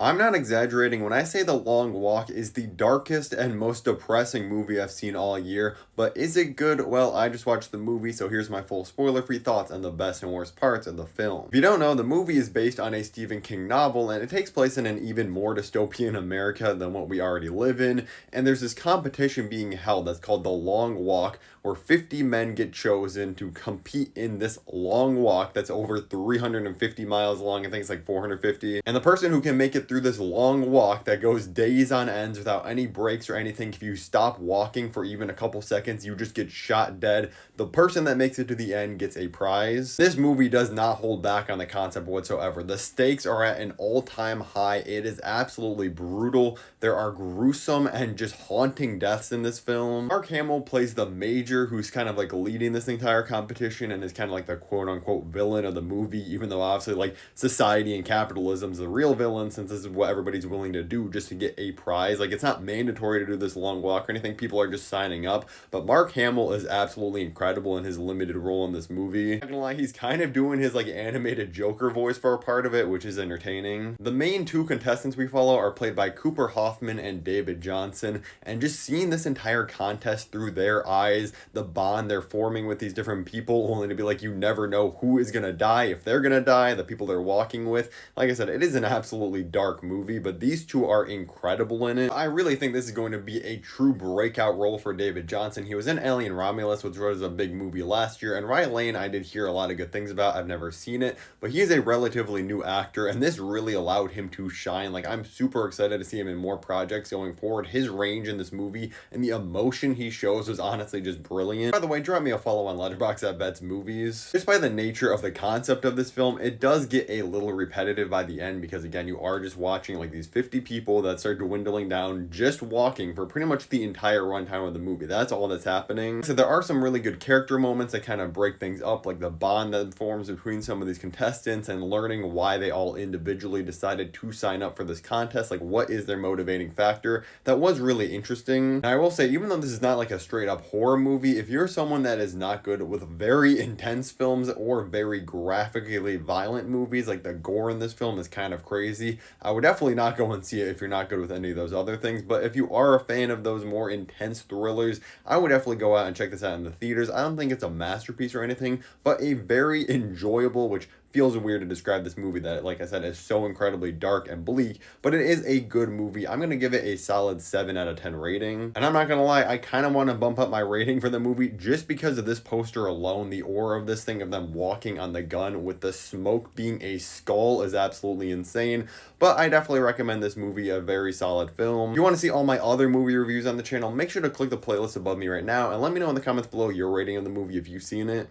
I'm not exaggerating when I say The Long Walk is the darkest and most depressing movie I've seen all year, but is it good? Well, I just watched the movie, so here's my full spoiler-free thoughts on the best and worst parts of the film. If you don't know, the movie is based on a Stephen King novel, and it takes place in an even more dystopian America than what we already live in, and there's this competition being held that's called The Long Walk, where 50 men get chosen to compete in this long walk that's over 350 miles long. I think it's like 450. And the person who can make it through this long walk that goes days on ends without any breaks or anything, if you stop walking for even a couple seconds, you just get shot dead. The person that makes it to the end gets a prize. This movie does not hold back on the concept whatsoever. The stakes are at an all-time high. It is absolutely brutal. There are gruesome and just haunting deaths in this film. Mark Hamill plays the major who's kind of like leading this entire competition and is kind of like the quote-unquote villain of the movie, even though obviously like society and capitalism is the real villain, since this is what everybody's willing to do just to get a prize. Like, it's not mandatory to do this long walk or anything. People are just signing up. But Mark Hamill is absolutely incredible in his limited role in this movie. Not gonna lie, he's kind of doing his like animated Joker voice for a part of it, which is entertaining. The main two contestants we follow are played by Cooper Hoffman and David Johnson, and just seeing this entire contest through their eyes, the bond they're forming with these different people, only to be like, you never know who is gonna die, if they're gonna die, the people they're walking with. Like I said, it is an absolutely dark movie, but these two are incredible in it. I really think this is going to be a true breakout role for David Johnson. He was in Alien Romulus, which was a big movie last year, and Ryan Lane I did hear a lot of good things about. I've never seen it, but he is a relatively new actor, and this really allowed him to shine. Like, I'm super excited to see him in more projects going forward. His range in this movie and the emotion he shows was honestly just brilliant. By the way, drop me a follow on Letterboxd at Bet's Movies. Just by the nature of the concept of this film, it does get a little repetitive by the end, because again, you are just watching like these 50 people that start dwindling down, just walking for pretty much the entire runtime of the movie. That's all that's happening. So there are some really good character moments that kind of break things up, like the bond that forms between some of these contestants and learning why they all individually decided to sign up for this contest. Like, what is their motivating factor? That was really interesting. And I will say, even though this is not like a straight up horror movie, if you're someone that is not good with very intense films or very graphically violent movies, like the gore in this film is kind of crazy, I would definitely not go and see it if you're not good with any of those other things. But if you are a fan of those more intense thrillers, I would definitely go out and check this out in the theaters. I don't think it's a masterpiece or anything, but a very enjoyable, which feels weird to describe this movie that, like I said, is so incredibly dark and bleak, but it is a good movie. I'm going to give it a solid 7 out of 10 rating. And I'm not going to lie, I kind of want to bump up my rating for the movie just because of this poster alone. The aura of this thing, of them walking on the gun with the smoke being a skull, is absolutely insane. But I definitely recommend this movie, a very solid film. If you want to see all my other movie reviews on the channel, make sure to click the playlist above me right now and let me know in the comments below your rating of the movie if you've seen it.